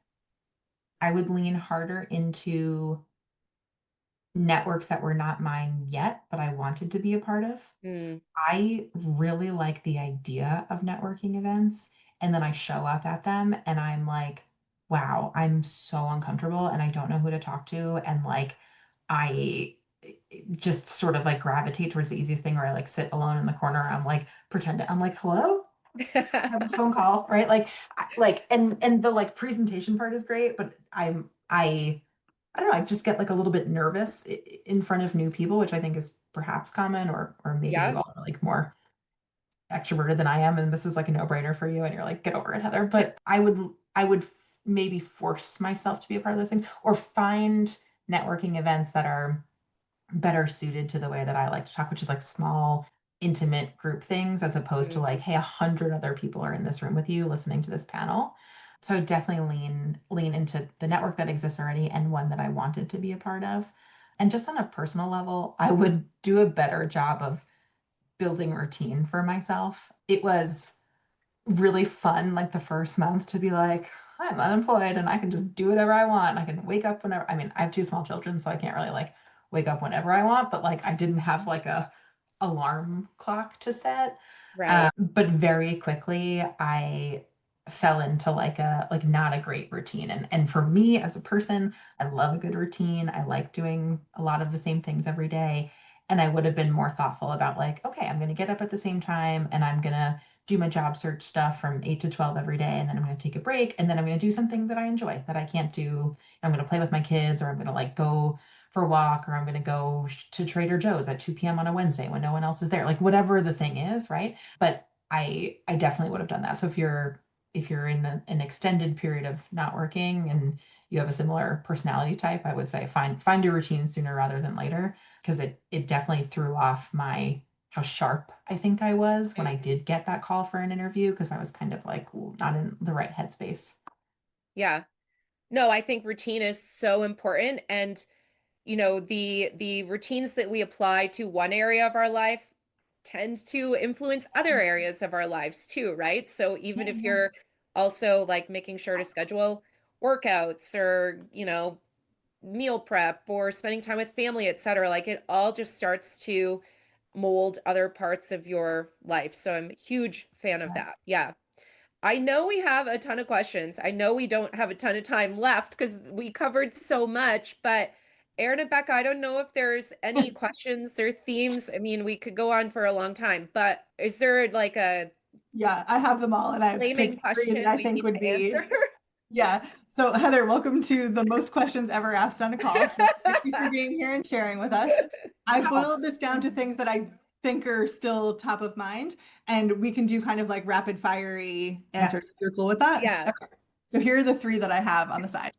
I would lean harder into networks that were not mine yet, but I wanted to be a part of. Mm, I really like the idea of networking events. And then I show up at them and I'm like, wow, I'm so uncomfortable and I don't know who to talk to. And like, I just sort of like gravitate towards the easiest thing where I like sit alone in the corner. I'm like, I'm like, hello? I have a phone call, right? Like, and the like presentation part is great, but I don't know, I just get like a little bit nervous in front of new people, which I think is perhaps common, or maybe you yeah. all are like more extroverted than I am, and this is like a no-brainer for you, and you're like, get over it, Heather. But I would maybe force myself to be a part of those things, or find networking events that are better suited to the way that I like to talk, which is like small, intimate group things, as opposed to Mm, like, hey, 100 other people are in this room with you listening to this panel. So I would definitely lean into the network that exists already and one that I wanted to be a part of. And just on a personal level, I would do a better job of building routine for myself. It was really fun like the first month to be like, I'm unemployed and I can just do whatever I want. I can wake up whenever. I mean, I have two small children, so I can't really like wake up whenever I want, but like I didn't have like a alarm clock to set. right. But very quickly I fell into like not a great routine. And for me as a person, I love a good routine. I like doing a lot of the same things every day. And I would have been more thoughtful about like, okay, I'm gonna get up at the same time and I'm gonna do my job search stuff from 8 to 12 every day, and then I'm going to take a break, and then I'm going to do something that I enjoy that I can't do. I'm going to play with my kids, or I'm going to like go for a walk, or I'm going to go to Trader Joe's at 2 p.m. on a Wednesday when no one else is there, like whatever the thing is, right? But I definitely would have done that. So if you're in an extended period of not working and you have a similar personality type, I would say find your routine sooner rather than later, because it definitely threw off my how sharp I think I was when I Mhm. did get that call for an interview, because I was kind of like, ooh, not in the right headspace. Yeah. No, I think routine is so important. And the routines that we apply to one area of our life tend to influence other areas of our lives too, right? So even if Yeah. you're also like making sure to schedule workouts or, meal prep or spending time with family, etc., like it all just starts to mold other parts of your life. So I'm a huge fan of Yeah. that. Yeah. I know we have a ton of questions. I know we don't have a ton of time left because we covered so much, but Erin and Becca, I don't know if there's any questions or themes. I mean, we could go on for a long time, but is there like a Yeah, I have them all, and I've flaming picked three that question I we think need would to answer? be. Yeah. So, Heather, welcome to the most questions ever asked on a call. So, thank you for being here and sharing with us. I Wow. boiled this down to things that I think are still top of mind, and we can do kind of like rapid fiery Yeah. answers if you're cool with that. Yeah. Okay. So, here are the three that I have on the side.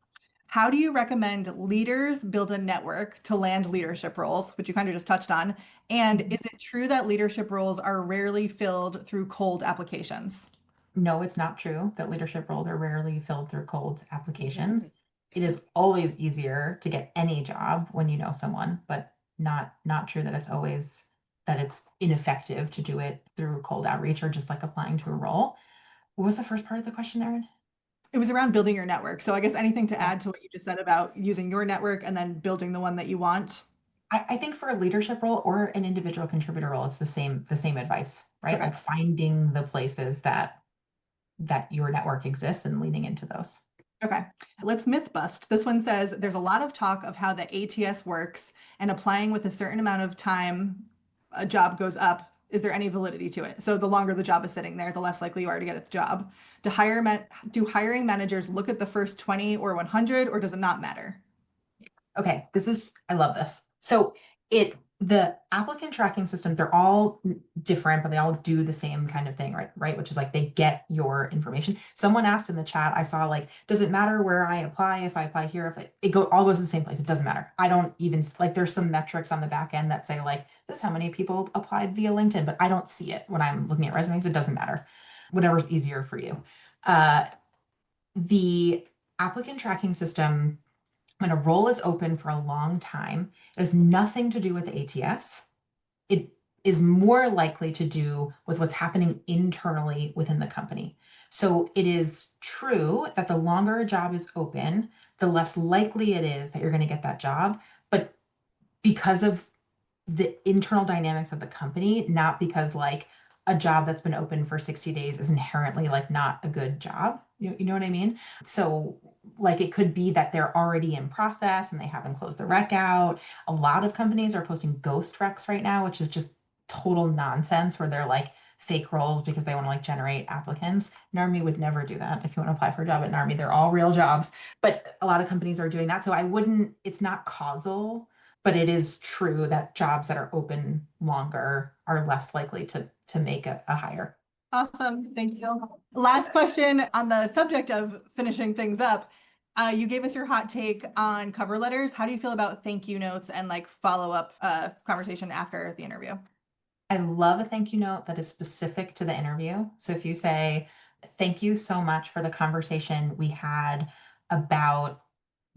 How do you recommend leaders build a network to land leadership roles, which you kind of just touched on? And Mhm. is it true that leadership roles are rarely filled through cold applications? No, it's not true that leadership roles are rarely filled through cold applications. It is always easier to get any job when you know someone, but not true that it's ineffective to do it through cold outreach or just like applying to a role. What was the first part of the question, Erin? It was around building your network. So I guess anything to add to what you just said about using your network and then building the one that you want. I think for a leadership role or an individual contributor role, it's the same advice, right? Okay. Like finding the places that your network exists and leaning into those. Okay. Let's myth bust. This one says there's a lot of talk of how the ATS works and applying with a certain amount of time a job goes up. Is there any validity to it? So the longer the job is sitting there, the less likely you are to get a job. Do hiring managers look at the first 20 or 100, or does it not matter? Okay, I love this. So the applicant tracking systems, they're all different, but they all do the same kind of thing, right? Right, which is like they get your information. Someone asked in the chat, I saw like, does it matter where I apply? If I apply here, if all goes to the same place, it doesn't matter. I don't even like there's some metrics on the back end that say like this is how many people applied via LinkedIn, but I don't see it when I'm looking at resumes. It doesn't matter. Whatever's easier for you. Uh, the applicant tracking system when a role is open for a long time, it has nothing to do with the ATS. It is more likely to do with what's happening internally within the company. So it is true that the longer a job is open, the less likely it is that you're going to get that job. But because of the internal dynamics of the company, not because like a job that's been open for 60 days is inherently like not a good job. You know what I mean? So like it could be that they're already in process and they haven't closed the rec out. A lot of companies are posting ghost recs right now, which is just total nonsense where they're like fake roles because they want to like generate applicants. Narmi would never do that. If you want to apply for a job at Narmi, they're all real jobs. But a lot of companies are doing that. So it's not causal, but it is true that jobs that are open longer are less likely to make a hire. Awesome. Thank you. Last question on the subject of finishing things up. You gave us your hot take on cover letters. How do you feel about thank you notes and like follow up conversation after the interview? I love a thank you note that is specific to the interview. So if you say, thank you so much for the conversation we had about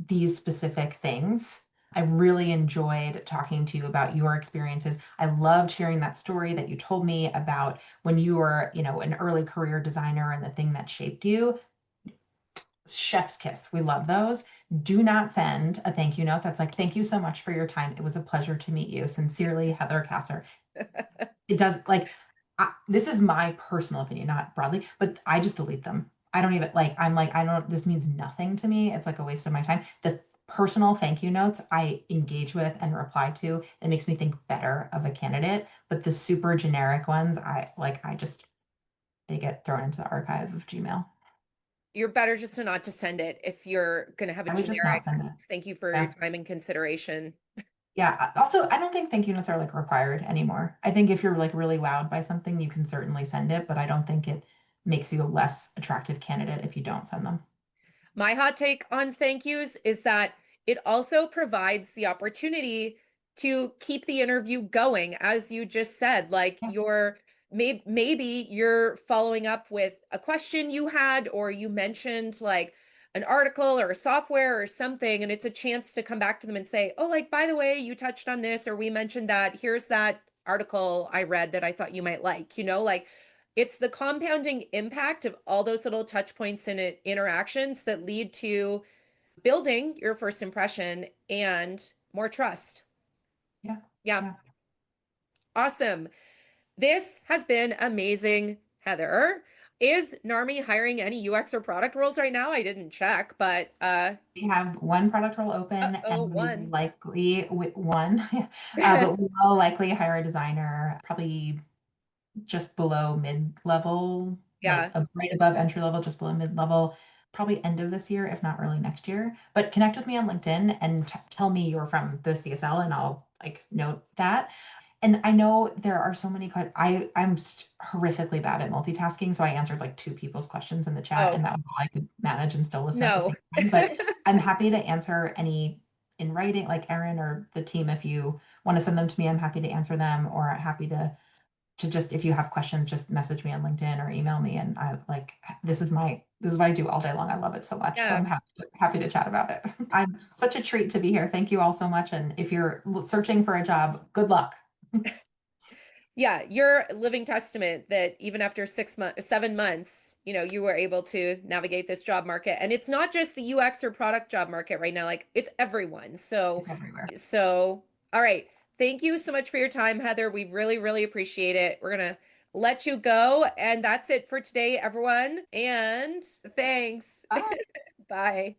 these specific things. I really enjoyed talking to you about your experiences. I loved hearing that story that you told me about when you were, an early career designer and the thing that shaped you. Chef's kiss. We love those. Do not send a thank you note that's like, thank you so much for your time. It was a pleasure to meet you. Sincerely, Heather Cassar. It does like this is my personal opinion, not broadly, but I just delete them. I don't even like, I'm like, I don't, this means nothing to me. It's like a waste of my time. The personal thank you notes I engage with and reply to. It makes me think better of a candidate. But the super generic ones, they get thrown into the archive of Gmail. You're better just to not to send it if you're going to have a I would just not generic send it. thank you for your Yeah. time and consideration. Yeah. Also, I don't think thank you notes are like required anymore. I think if you're like really wowed by something, you can certainly send it, but I don't think it makes you a less attractive candidate if you don't send them. My hot take on thank yous is that it also provides the opportunity to keep the interview going, as you just said. Like Yeah. maybe you're following up with a question you had, or you mentioned like an article or a software or something, and it's a chance to come back to them and say, oh, like, by the way, you touched on this, or we mentioned that. Here's that article I read that I thought you might like, like it's the compounding impact of all those little touch points and interactions that lead to building your first impression and more trust. Yeah. Yeah. Yeah. Awesome. This has been amazing, Heather. Is Narmi hiring any UX or product roles right now? I didn't check, but We have one product role open, oh, and we will one. likely one, but we will likely hire a designer, probably just below mid-level, like Yeah. right above entry level, just below mid-level, probably end of this year, if not early next year. But connect with me on LinkedIn and tell me you're from the CSL, and I'll like note that. And I know there are so many I'm horrifically bad at multitasking, so I answered like two people's questions in the chat, Oh, and that was all I could manage and still listen at the no. same time. But I'm happy to answer any in writing, like Erin or the team, if you want to send them to me, I'm happy to answer them, or happy to just, if you have questions, just message me on LinkedIn or email me. And I like, this is what I do all day long. I love it so much. So Yeah. I'm happy to chat about it. I'm such a treat to be here. Thank you all so much. And if you're searching for a job, good luck. Yeah, you're a living testament that even after 6 months, 7 months, you were able to navigate this job market. And it's not just the UX or product job market right now, like it's everyone. So, It's everywhere. all right. Thank you so much for your time, Heather. We really, really appreciate it. We're gonna let you go. And that's it for today, everyone. And thanks. Bye. Bye.